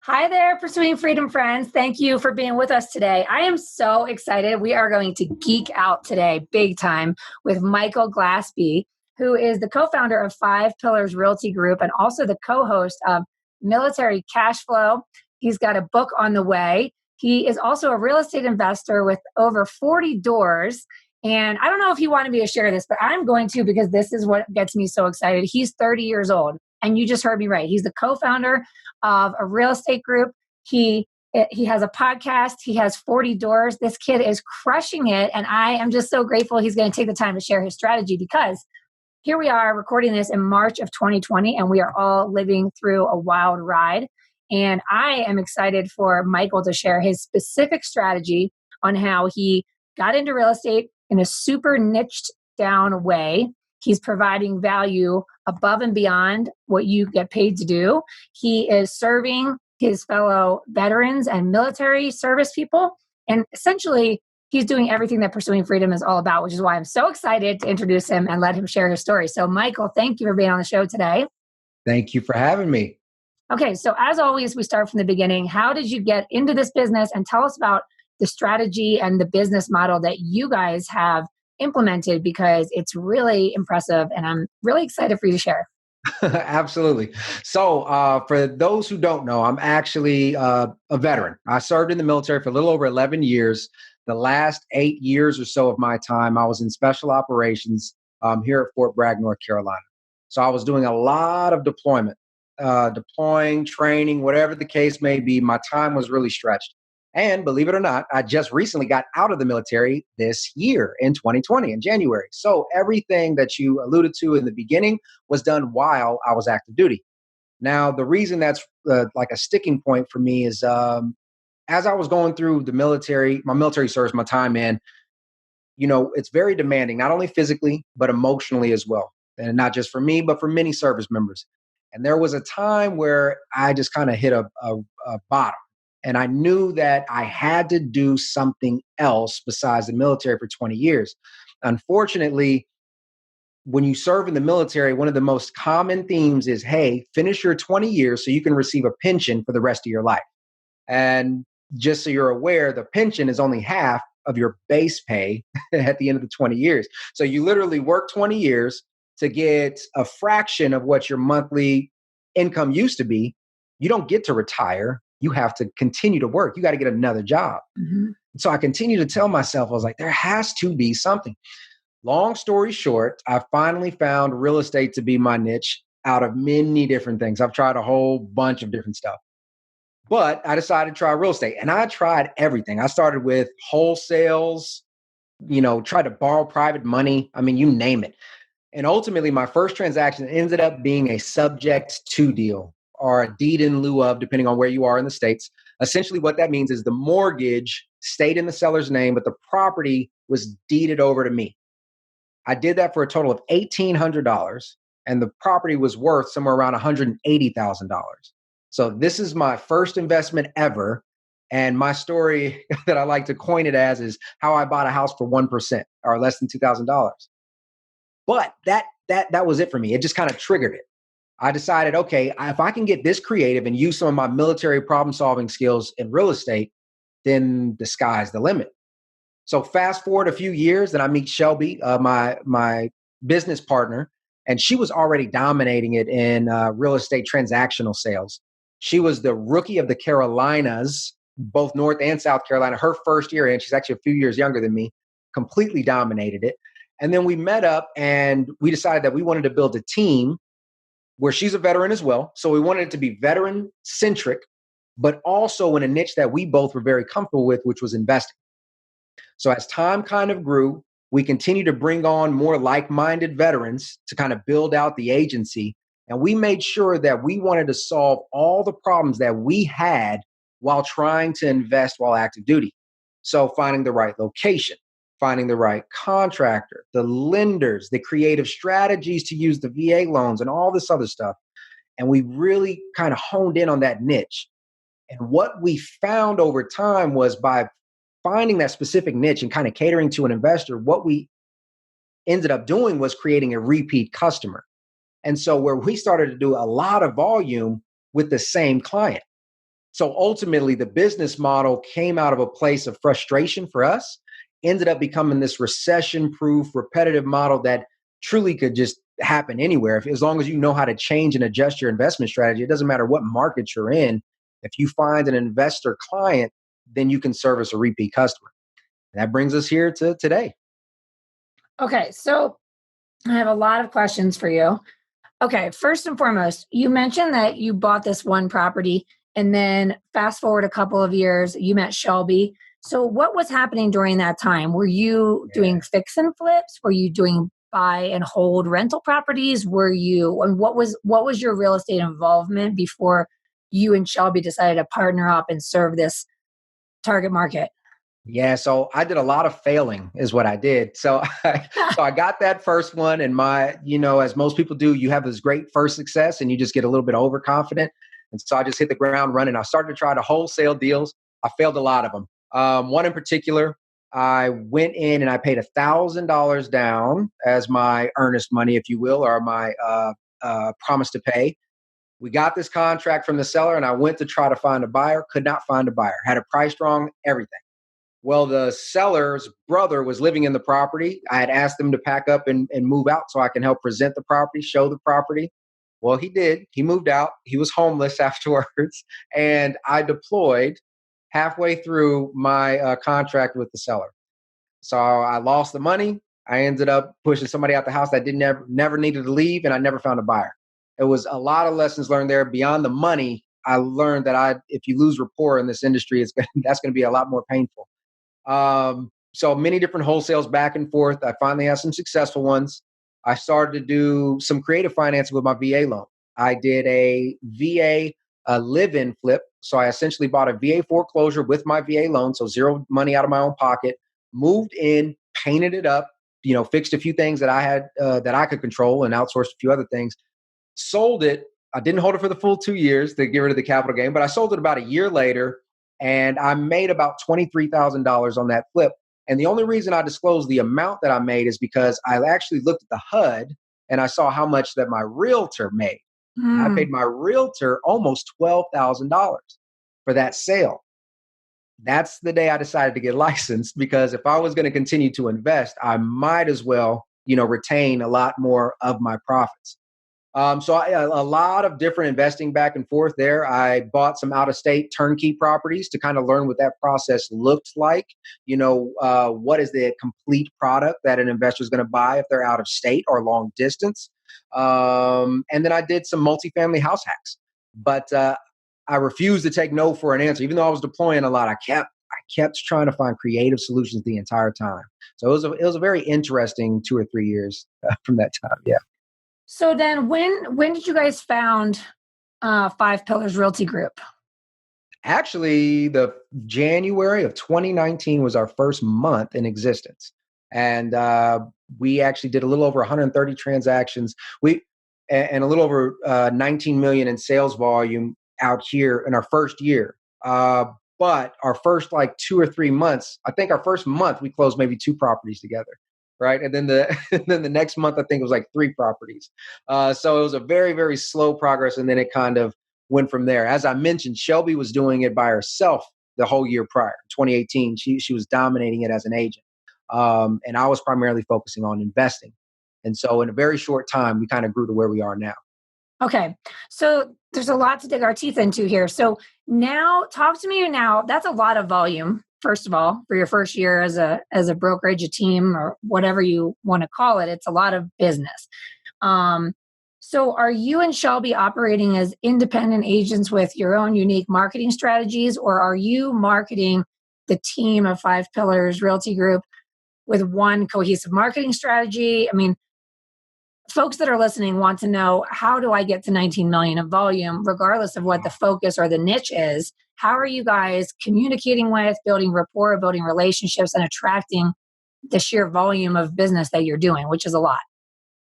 Hi there, Pursuing Freedom friends. Thank you for being with us today. I am so excited. We are going to geek out today big time with Michael Glaspie, who is the co-founder of Five Pillars Realty Group and also the co-host of Military Cashflow. He's got a book on the way. He is also a real estate investor with over 40 doors. And I don't know if he wanted me to share this, but I'm going to because this is what gets me so excited. He's 30 years old. And you just heard me right. He's the co-founder of a real estate group. He has a podcast. He has 40 doors. This kid is crushing it. And I am just so grateful he's going to take the time to share his strategy, because here we are recording this in March of 2020, and we are all living through a wild ride. And I am excited for Michael to share his specific strategy on how he got into real estate in a super niched down way. He's providing value above and beyond what you get paid to do. He is serving his fellow veterans and military service people. And essentially, he's doing everything that Pursuing Freedom is all about, which is why I'm so excited to introduce him and let him share his story. So, Michael, thank you for being on the show today. Thank you for having me. Okay, so as always, we start from the beginning. How did you get into this business? And tell us about the strategy and the business model that you guys have implemented, because it's really impressive and I'm really excited for you to share. Absolutely. So for those who don't know, I'm actually a veteran. I served in the military for a little over 11 years. The last 8 years or so of my time, I was in special operations here at Fort Bragg, North Carolina. So I was doing a lot of deploying, training, whatever the case may be. My time was really stretched. And believe it or not, I just recently got out of the military this year in 2020 in January. So everything that you alluded to in the beginning was done while I was active duty. Now, the reason that's like a sticking point for me is as I was going through the military, my military service, my time in, it's very demanding, not only physically, but emotionally as well. And not just for me, but for many service members. And there was a time where I just kind of hit a bottom. And I knew that I had to do something else besides the military for 20 years. Unfortunately, when you serve in the military, one of the most common themes is, hey, finish your 20 years so you can receive a pension for the rest of your life. And just so you're aware, the pension is only half of your base pay at the end of the 20 years. So you literally work 20 years to get a fraction of what your monthly income used to be. You don't get to retire. You have to continue to work. You got to get another job. Mm-hmm. So I continue to tell myself, I was like, there has to be something. Long story short, I finally found real estate to be my niche out of many different things. I've tried a whole bunch of different stuff, but I decided to try real estate, and I tried everything. I started with wholesales, tried to borrow private money. I mean, you name it. And ultimately, my first transaction ended up being a subject to deal, or a deed in lieu of, depending on where you are in the States. Essentially, what that means is the mortgage stayed in the seller's name, but the property was deeded over to me. I did that for a total of $1,800, and the property was worth somewhere around $180,000. So this is my first investment ever. And my story that I like to coin it as is how I bought a house for 1% or less than $2,000. But that was it for me. It just kind of triggered it. I decided, okay, if I can get this creative and use some of my military problem-solving skills in real estate, then the sky's the limit. So fast forward a few years, and I meet Shelby, my business partner, and she was already dominating it in real estate transactional sales. She was the rookie of the Carolinas, both North and South Carolina, her first year in. She's actually a few years younger than me, completely dominated it. And then we met up and we decided that we wanted to build a team where she's a veteran as well. So we wanted it to be veteran centric, but also in a niche that we both were very comfortable with, which was investing. So as time kind of grew, we continued to bring on more like-minded veterans to kind of build out the agency. And we made sure that we wanted to solve all the problems that we had while trying to invest while active duty. So finding the right location, finding the right contractor, the lenders, the creative strategies to use the VA loans and all this other stuff. And we really kind of honed in on that niche. And what we found over time was by finding that specific niche and kind of catering to an investor, what we ended up doing was creating a repeat customer. And so where we started to do a lot of volume with the same client. So ultimately, the business model came out of a place of frustration for us, ended up becoming this recession proof, repetitive model that truly could just happen anywhere. As long as you know how to change and adjust your investment strategy, it doesn't matter what market you're in. If you find an investor client, then you can service a repeat customer. And that brings us here to today. Okay, so I have a lot of questions for you. Okay, first and foremost, you mentioned that you bought this one property and then fast forward a couple of years, you met Shelby. So what was happening during that time? Were you Yeah. doing fix and flips? Were you doing buy and hold rental properties? And what was your real estate involvement before you and Shelby decided to partner up and serve this target market? Yeah, so I did a lot of failing is what I did. So I got that first one and as most people do, you have this great first success and you just get a little bit overconfident. And so I just hit the ground running. I started to try to wholesale deals. I failed a lot of them. One in particular, I went in and I paid $1,000 down as my earnest money, if you will, or my promise to pay. We got this contract from the seller and I went to try to find a buyer, could not find a buyer, had a price wrong, everything. Well, the seller's brother was living in the property. I had asked him to pack up and move out so I can help present the property, show the property. Well, he did. He moved out. He was homeless afterwards. And I deployed halfway through my contract with the seller. So I lost the money. I ended up pushing somebody out the house that didn't never needed to leave, and I never found a buyer. It was a lot of lessons learned there. Beyond the money, I learned that if you lose rapport in this industry, that's going to be a lot more painful. So many different wholesales back and forth. I finally had some successful ones. I started to do some creative financing with my VA loan. I did a VA live-in flip. So I essentially bought a VA foreclosure with my VA loan, so zero money out of my own pocket. Moved in, painted it up, fixed a few things that I had that I could control, and outsourced a few other things. Sold it. I didn't hold it for the full 2 years to get rid of the capital gain, but I sold it about a year later and I made about $23,000 on that flip. And the only reason I disclosed the amount that I made is because I actually looked at the HUD and I saw how much that my realtor made. And I paid Hmm. my realtor almost $12,000 for that sale. That's the day I decided to get licensed because if I was going to continue to invest, I might as well, retain a lot more of my profits. A lot of different investing back and forth there. I bought some out of state turnkey properties to kind of learn what that process looked like. What is the complete product that an investor is going to buy if they're out of state or long distance? And then I did some multifamily house hacks, but I refused to take no for an answer. Even though I was deploying a lot, I kept trying to find creative solutions the entire time. So it was a very interesting 2 or 3 years from that time. Yeah. So then when did you guys found Five Pillars Realty Group? Actually, the January of 2019 was our first month in existence, and we actually did a little over 130 transactions. And a little over 19 million in sales volume out here in our first year. But our first like 2 or 3 months, I think our first month we closed maybe two properties together, right? And then the and then the next month I think it was like three properties. So it was a very very slow progress, and then it kind of went from there. As I mentioned, Shelby was doing it by herself the whole year prior, 2018. She was dominating it as an agent, and I was primarily focusing on investing. And so, in a very short time, we kind of grew to where we are now. Okay. So there's a lot to dig our teeth into here. So now talk to me now. That's a lot of volume, first of all, for your first year as a brokerage, a team, or whatever you want to call it. It's a lot of business. Um, so are you and Shelby operating as independent agents with your own unique marketing strategies, or are you marketing the team of Five Pillars Realty Group with one cohesive marketing strategy? I mean, folks that are listening want to know, how do I get to 19 million of volume, regardless of what the focus or the niche is? How are you guys communicating with, building rapport, building relationships, and attracting the sheer volume of business that you're doing, which is a lot?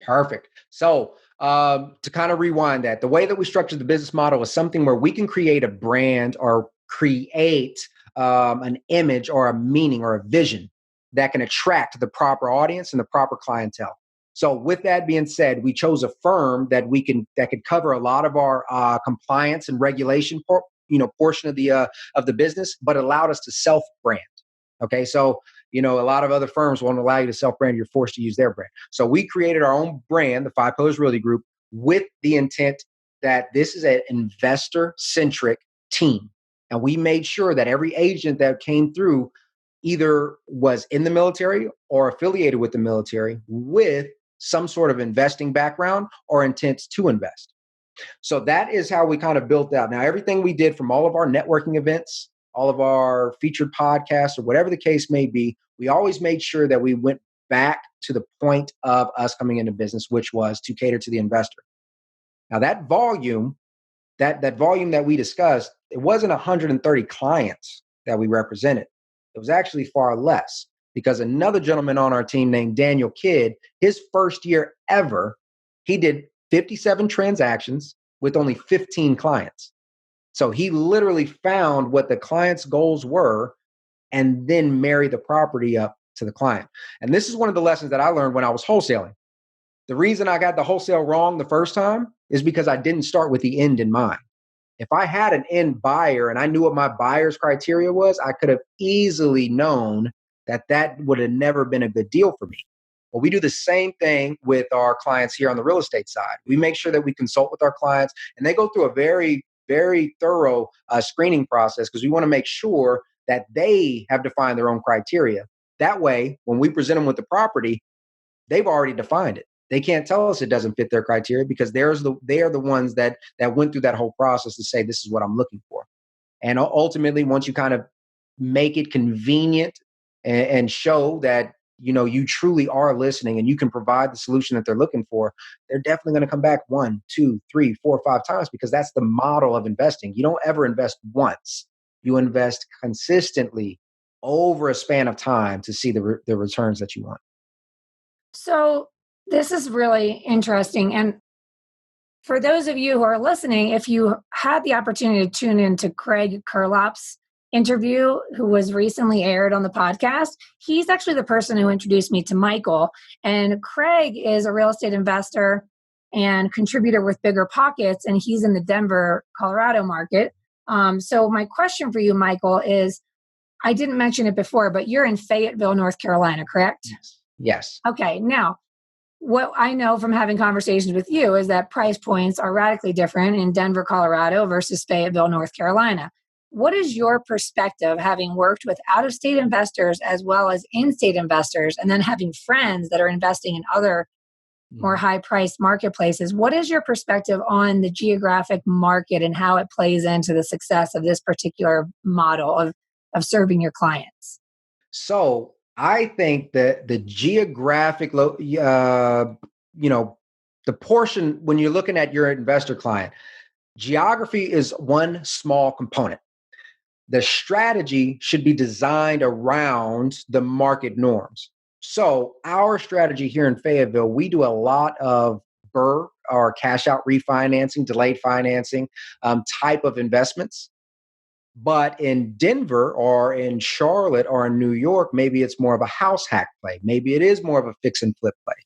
Perfect. So, to kind of rewind that, the way that we structured the business model is something where we can create a brand or create an image or a meaning or a vision that can attract the proper audience and the proper clientele. So, with that being said, we chose a firm that could cover a lot of our compliance and regulation portion of the business, but allowed us to self-brand. Okay, so a lot of other firms won't allow you to self-brand. You're forced to use their brand. So we created our own brand, the Five Pillars Realty Group, with the intent that this is an investor-centric team. And we made sure that every agent that came through either was in the military or affiliated with the military with some sort of investing background or intent to invest. So that is how we kind of built out. Now, everything we did from all of our networking events, all of our featured podcasts, or whatever the case may be, we always made sure that we went back to the point of us coming into business, which was to cater to the investor. Now, that volume that we discussed, it wasn't 130 clients that we represented. It was actually far less, because another gentleman on our team named Daniel Kidd, his first year ever, he did 57 transactions with only 15 clients. So he literally found what the client's goals were and then married the property up to the client. And this is one of the lessons that I learned when I was wholesaling. The reason I got the wholesale wrong the first time is because I didn't start with the end in mind. If I had an end buyer and I knew what my buyer's criteria was, I could have easily known that would have never been a good deal for me. Well, we do the same thing with our clients here on the real estate side. We make sure that we consult with our clients, and they go through a very, very thorough screening process, because we want to make sure that they have defined their own criteria. That way, when we present them with the property, they've already defined it. They can't tell us it doesn't fit their criteria, because they are the ones that went through that whole process to say, this is what I'm looking for. And ultimately, once you kind of make it convenient and show that you truly are listening and you can provide the solution that they're looking for, they're definitely going to come back 1, 2, 3, 4, 5 times, because that's the model of investing. You don't ever invest once. You invest consistently over a span of time to see the returns that you want. So this is really interesting. And for those of you who are listening, if you had the opportunity to tune into Craig Curlups' interview, who was recently aired on the podcast, he's actually the person who introduced me to Michael. And Craig is a real estate investor and contributor with Bigger Pockets, and he's in the Denver, Colorado market. So my question for you, Michael, is, I didn't mention it before, but you're in Fayetteville, North Carolina, correct? Yes. Okay. Now, what I know from having conversations with you is that price points are radically different in Denver, Colorado versus Fayetteville, North Carolina. What is your perspective, having worked with out-of-state investors as well as in-state investors, and then having friends that are investing in other more high-priced marketplaces? What is your perspective on the geographic market and how it plays into the success of this particular model of serving your clients? So I think that the geographic, the portion, when you're looking at your investor client, geography is one small component. The strategy should be designed around the market norms. So our strategy here in Fayetteville, we do a lot of BRRRR, or cash out refinancing, delayed financing type of investments. But in Denver or in Charlotte or in New York, maybe it's more of a house hack play. Maybe it is more of a fix and flip play.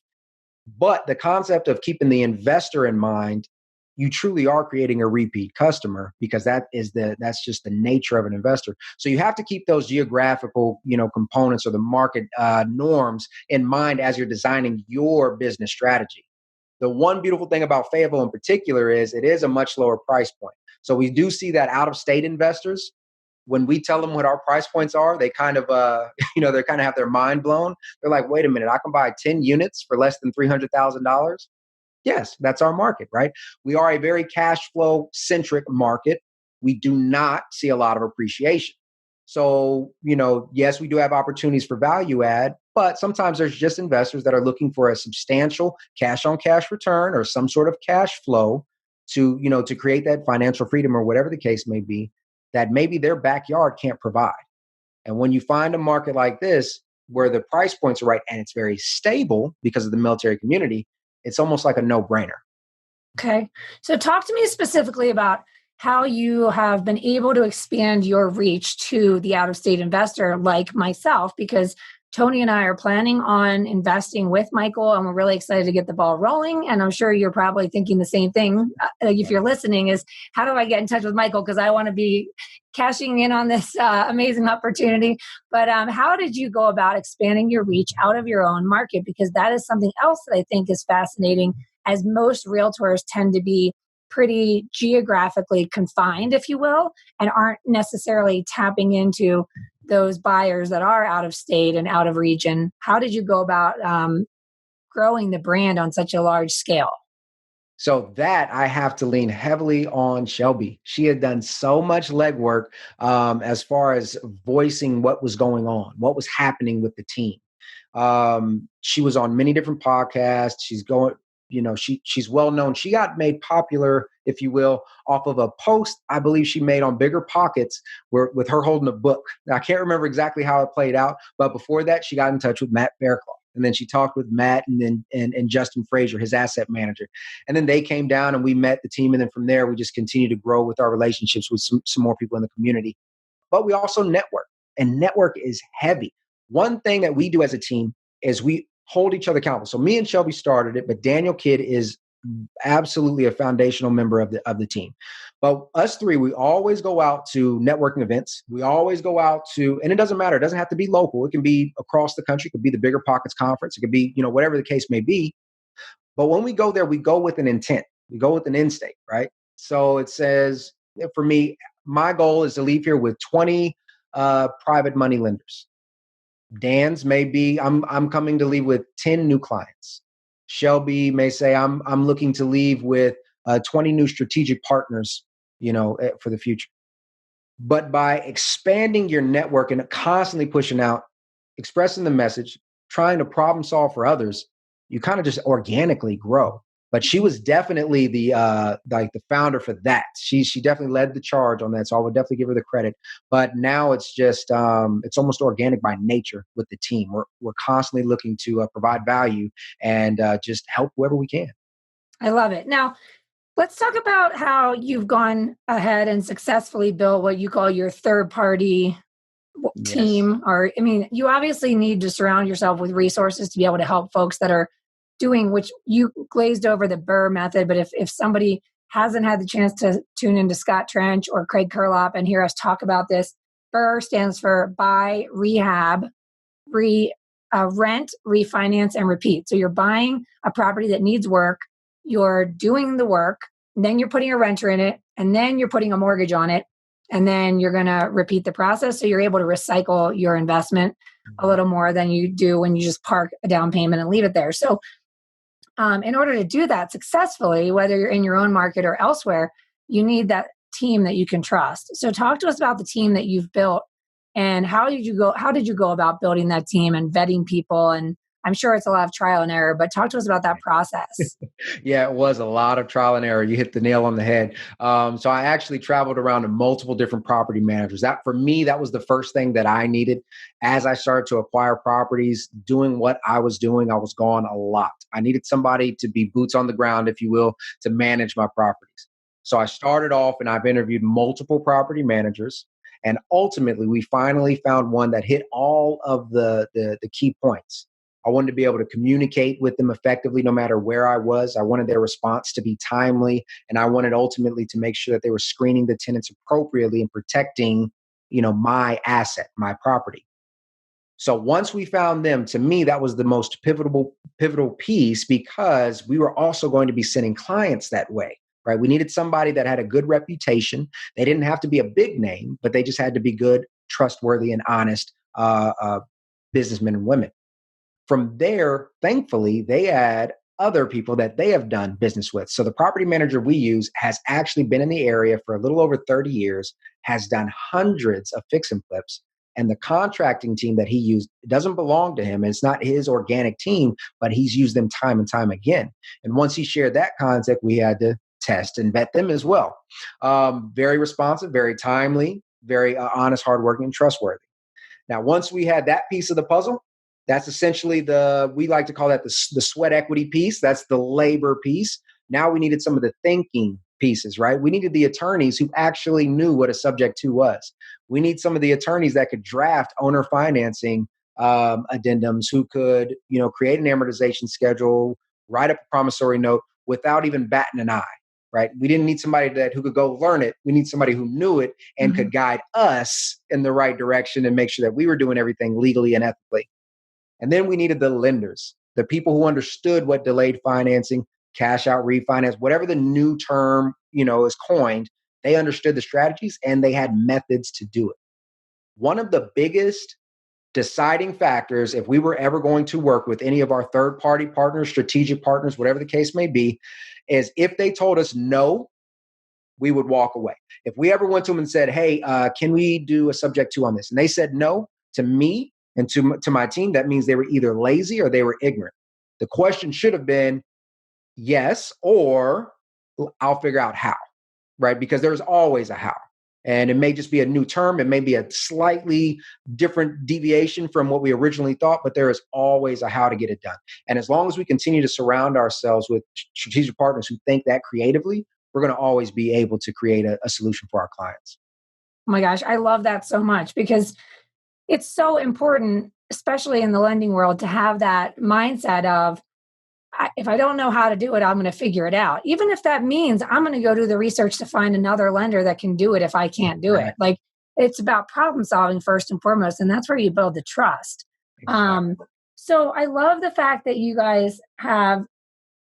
But the concept of keeping the investor in mind, you truly are creating a repeat customer, because that's just the nature of an investor. So you have to keep those geographical, components or the market norms in mind as you're designing your business strategy. The one beautiful thing about Fayetteville in particular is it is a much lower price point. So we do see that out-of-state investors, when we tell them what our price points are, they kind of, they kind of have their mind blown. They're like, wait a minute, I can buy 10 units for less than $300,000. Yes, that's our market, right? We are a very cash flow centric market. We do not see a lot of appreciation. So, yes, we do have opportunities for value add, but sometimes there's just investors that are looking for a substantial cash on cash return or some sort of cash flow to create that financial freedom or whatever the case may be, that maybe their backyard can't provide. And when you find a market like this, where the price points are right and it's very stable because of the military community, it's almost like a no-brainer. Okay. So talk to me specifically about how you have been able to expand your reach to the out-of-state investor like myself, because Tony and I are planning on investing with Michael, and we're really excited to get the ball rolling. And I'm sure you're probably thinking the same thing. If you're listening, is how do I get in touch with Michael? Because I want to be cashing in on this amazing opportunity. But how did you go about expanding your reach out of your own market? Because that is something else that I think is fascinating, as most realtors tend to be pretty geographically confined, if you will, and aren't necessarily tapping into those buyers that are out of state and out of region. How did you go about growing the brand on such a large scale? So that I have to lean heavily on Shelby. She had done so much legwork as far as voicing what was going on, what was happening with the team. She was on many different podcasts. She's well known. She got made popular, if you will, off of a post I believe she made on Bigger Pockets with her holding a book. Now, I can't remember exactly how it played out, but before that, she got in touch with Matt Fairclough. And then she talked with Matt and Justin Frazier, his asset manager. And then they came down and we met the team. And then from there, we just continued to grow with our relationships with some more people in the community. But we also network, and network is heavy. One thing that we do as a team is we hold each other accountable. So me and Shelby started it, but Daniel Kidd is absolutely a foundational member of the team. But us three, we always go out to networking events. We always go out to, and it doesn't matter. It doesn't have to be local. It can be across the country. It could be the Bigger Pockets Conference. It could be, whatever the case may be. But when we go there, we go with an intent. We go with an end state, right? So it says, for me, my goal is to leave here with 20 private money lenders. Dan's may be, I'm coming to leave with 10 new clients. Shelby may say, I'm looking to leave with 20 new strategic partners, for the future. But by expanding your network and constantly pushing out, expressing the message, trying to problem solve for others, you kind of just organically grow. But she was definitely the founder for that. She definitely led the charge on that. So I would definitely give her the credit. But now it's just it's almost organic by nature with the team. We're constantly looking to provide value and just help whoever we can. I love it. Now, let's talk about how you've gone ahead and successfully built what you call your third party team. Yes. You obviously need to surround yourself with resources to be able to help folks that are doing, which you glazed over the BRRRR method. But if somebody hasn't had the chance to tune into Scott Trench or Craig Curlup and hear us talk about this, BRRRR stands for buy, rehab, rent, refinance, and repeat. So you're buying a property that needs work, you're doing the work, then you're putting a renter in it, and then you're putting a mortgage on it, and then you're going to repeat the process. So you're able to recycle your investment a little more than you do when you just park a down payment and leave it there. So in order to do that successfully, whether you're in your own market or elsewhere, you need that team that you can trust. So talk to us about the team that you've built, and how did you go about building that team and vetting people? And I'm sure it's a lot of trial and error, but talk to us about that process. Yeah, it was a lot of trial and error. You hit the nail on the head. So I actually traveled around to multiple different property managers. That, for me, that was the first thing that I needed. As I started to acquire properties, doing what I was doing, I was gone a lot. I needed somebody to be boots on the ground, if you will, to manage my properties. So I started off and I've interviewed multiple property managers. And ultimately, we finally found one that hit all of the key points. I wanted to be able to communicate with them effectively no matter where I was. I wanted their response to be timely, and I wanted ultimately to make sure that they were screening the tenants appropriately and protecting, my asset, my property. So once we found them, to me, that was the most pivotal piece, because we were also going to be sending clients that way, right? We needed somebody that had a good reputation. They didn't have to be a big name, but they just had to be good, trustworthy, and honest businessmen and women. From there, thankfully, they had other people that they have done business with. So the property manager we use has actually been in the area for a little over 30 years, has done hundreds of fix and flips. And the contracting team that he used doesn't belong to him. It's not his organic team, but he's used them time and time again. And once he shared that concept, we had to test and vet them as well. Very responsive, very timely, very honest, hardworking, and trustworthy. Now, once we had that piece of the puzzle, that's essentially we like to call that the sweat equity piece. That's the labor piece. Now we needed some of the thinking pieces, right? We needed the attorneys who actually knew what a subject to was. We need some of the attorneys that could draft owner financing addendums, who could, create an amortization schedule, write up a promissory note without even batting an eye, right? We didn't need somebody who could go learn it. We need somebody who knew it and could guide us in the right direction and make sure that we were doing everything legally and ethically. And then we needed the lenders, the people who understood what delayed financing, cash out refinance, whatever the new term, is coined. They understood the strategies and they had methods to do it. One of the biggest deciding factors, if we were ever going to work with any of our third-party partners, strategic partners, whatever the case may be, is if they told us no, we would walk away. If we ever went to them and said, hey, can we do a subject to on this? And they said no, to me and to my team, that means they were either lazy or they were ignorant. The question should have been yes, or I'll figure out how, right? Because there's always a how. And it may just be a new term. It may be a slightly different deviation from what we originally thought, but there is always a how to get it done. And as long as we continue to surround ourselves with strategic partners who think that creatively, we're going to always be able to create a solution for our clients. Oh my gosh, I love that so much, because it's so important, especially in the lending world, to have that mindset of, if I don't know how to do it, I'm going to figure it out. Even if that means I'm going to go do the research to find another lender that can do it if I can't do it. Like, it's about problem solving first and foremost, and that's where you build the trust. Exactly. So I love the fact that you guys have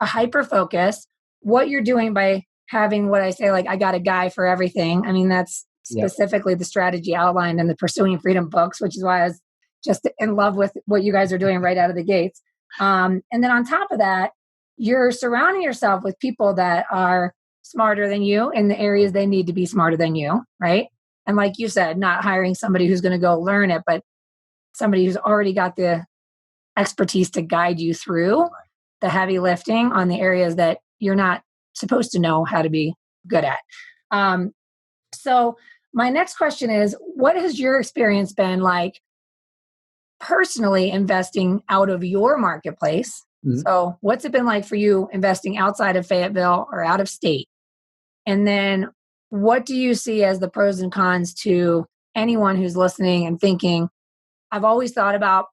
a hyper focus, what you're doing by having what I say, like, I got a guy for everything. I mean, that's specifically the strategy outlined in the Pursuing Freedom books, which is why I was just in love with what you guys are doing right out of the gates. And then on top of that, you're surrounding yourself with people that are smarter than you in the areas they need to be smarter than you, right? And like you said, not hiring somebody who's going to go learn it, but somebody who's already got the expertise to guide you through the heavy lifting on the areas that you're not supposed to know how to be good at. So my next question is, what has your experience been like personally investing out of your marketplace? Mm-hmm. So what's it been like for you investing outside of Fayetteville or out of state? And then what do you see as the pros and cons to anyone who's listening and thinking, I've always thought about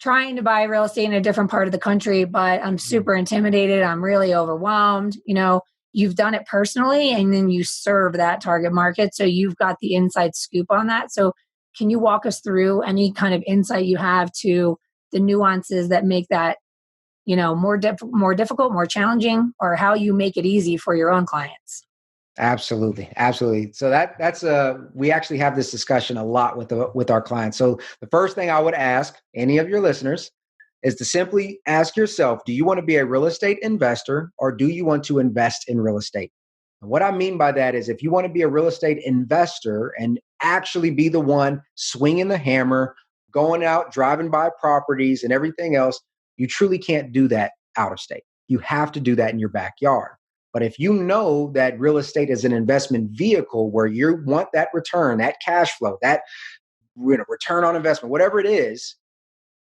trying to buy real estate in a different part of the country, but I'm super intimidated. I'm really overwhelmed. You've done it personally, and then you serve that target market. So you've got the inside scoop on that. So can you walk us through any kind of insight you have to the nuances that make that, more difficult, more challenging, or how you make it easy for your own clients? Absolutely. So that's we actually have this discussion a lot with our clients. So the first thing I would ask any of your listeners is to simply ask yourself, do you want to be a real estate investor, or do you want to invest in real estate? And what I mean by that is, if you want to be a real estate investor and actually be the one swinging the hammer, going out, driving by properties and everything else, you truly can't do that out of state. You have to do that in your backyard. But if you know that real estate is an investment vehicle where you want that return, that cash flow, that return on investment, whatever it is,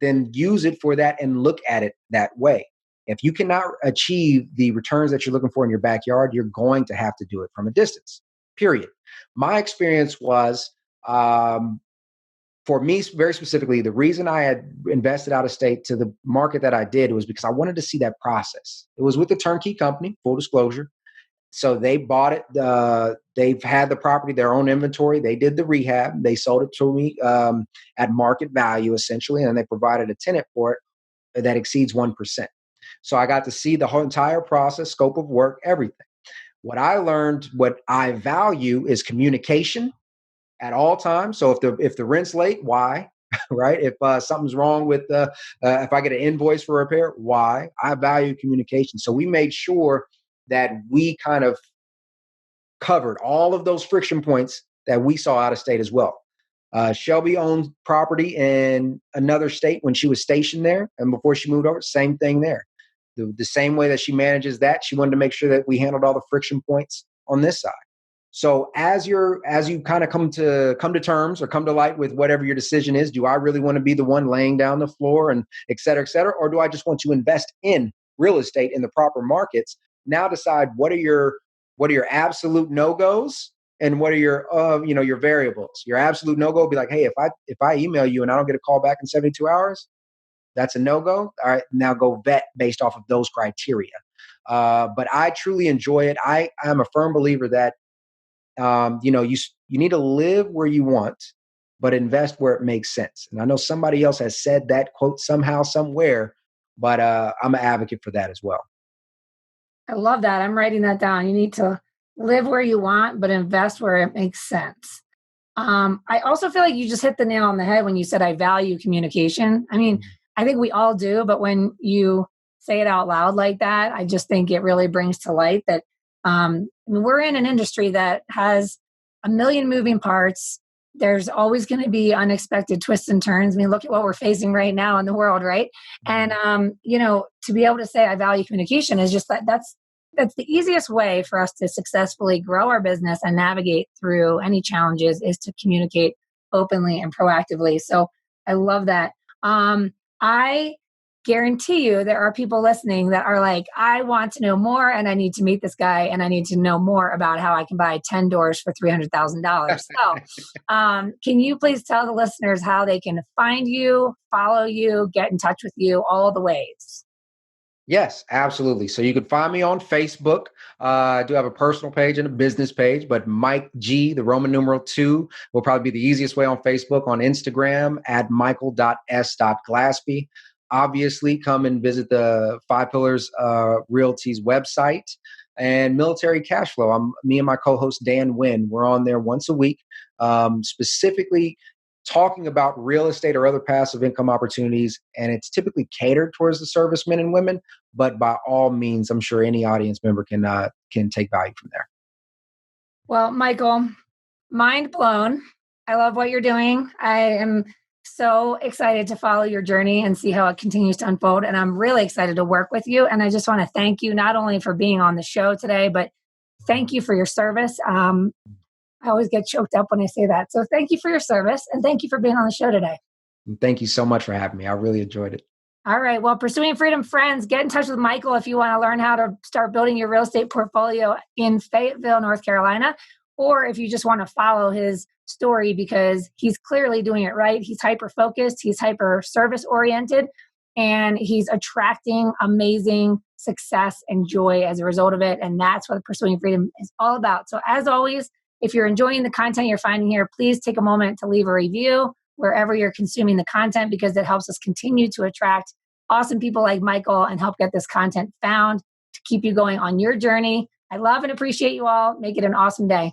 then use it for that and look at it that way. If you cannot achieve the returns that you're looking for in your backyard, you're going to have to do it from a distance, period. My experience was, for me, very specifically, the reason I had invested out of state to the market that I did was because I wanted to see that process. It was with a turnkey company, full disclosure. So they bought it. They've had the property, their own inventory. They did the rehab. They sold it to me at market value, essentially, and they provided a tenant for it that exceeds 1%. So I got to see the whole entire process, scope of work, everything. What I learned, what I value, is communication at all times. So if the rent's late, why? Right? If something's wrong with if I get an invoice for repair, why? I value communication. So we made sure that we kind of covered all of those friction points that we saw out of state as well. Shelby owned property in another state when she was stationed there, and before she moved over, same thing there. The same way that she manages that, she wanted to make sure that we handled all the friction points on this side. So as you kind of come to terms or come to light with whatever your decision is, do I really want to be the one laying down the floor and et cetera, or do I just want to invest in real estate in the proper markets? Now decide what are your absolute no-goes and what are your variables. Your absolute no-go will be like, hey, if I email you and I don't get a call back in 72 hours, that's a no-go. All right, now go vet based off of those criteria. But I truly enjoy it. I am a firm believer that you need to live where you want, but invest where it makes sense. And I know somebody else has said that quote somehow, somewhere, but I'm an advocate for that as well. I love that. I'm writing that down. You need to live where you want, but invest where it makes sense. I also feel like you just hit the nail on the head when you said I value communication. I mean, I think we all do, but when you say it out loud like that, I just think it really brings to light that we're in an industry that has a million moving parts. There's always going to be unexpected twists and turns. I mean, look at what we're facing right now in the world, right? And to be able to say I value communication is just that's the easiest way for us to successfully grow our business and navigate through any challenges is to communicate openly and proactively. So I love that. I guarantee you there are people listening that are like, I want to know more and I need to meet this guy and I need to know more about how I can buy 10 doors for $300,000. So can you please tell the listeners how they can find you, follow you, get in touch with you, all the ways? Yes, absolutely. So you can find me on Facebook. I do have a personal page and a business page, but Mike G, the Roman numeral 2, will probably be the easiest way on Facebook. On Instagram at michael.s.glaspie. Obviously, come and visit the Five Pillars Realty's website and Military Cashflow. Me and my co-host Dan Wynn. We're on there once a week, specifically talking about real estate or other passive income opportunities. And it's typically catered towards the servicemen and women, but by all means, I'm sure any audience member can take value from there. Well, Michael, mind blown. I love what you're doing. I am so excited to follow your journey and see how it continues to unfold. And I'm really excited to work with you. And I just want to thank you not only for being on the show today, but thank you for your service. I always get choked up when I say that. So thank you for your service and thank you for being on the show today. And thank you so much for having me. I really enjoyed it. All right. Well, Pursuing Freedom friends, get in touch with Michael if you want to learn how to start building your real estate portfolio in Fayetteville, North Carolina, or if you just want to follow his story because he's clearly doing it right. He's hyper-focused, he's hyper-service-oriented, and he's attracting amazing success and joy as a result of it. And that's what Pursuing Freedom is all about. So as always, if you're enjoying the content you're finding here, please take a moment to leave a review wherever you're consuming the content because it helps us continue to attract awesome people like Michael and help get this content found to keep you going on your journey. I love and appreciate you all. Make it an awesome day.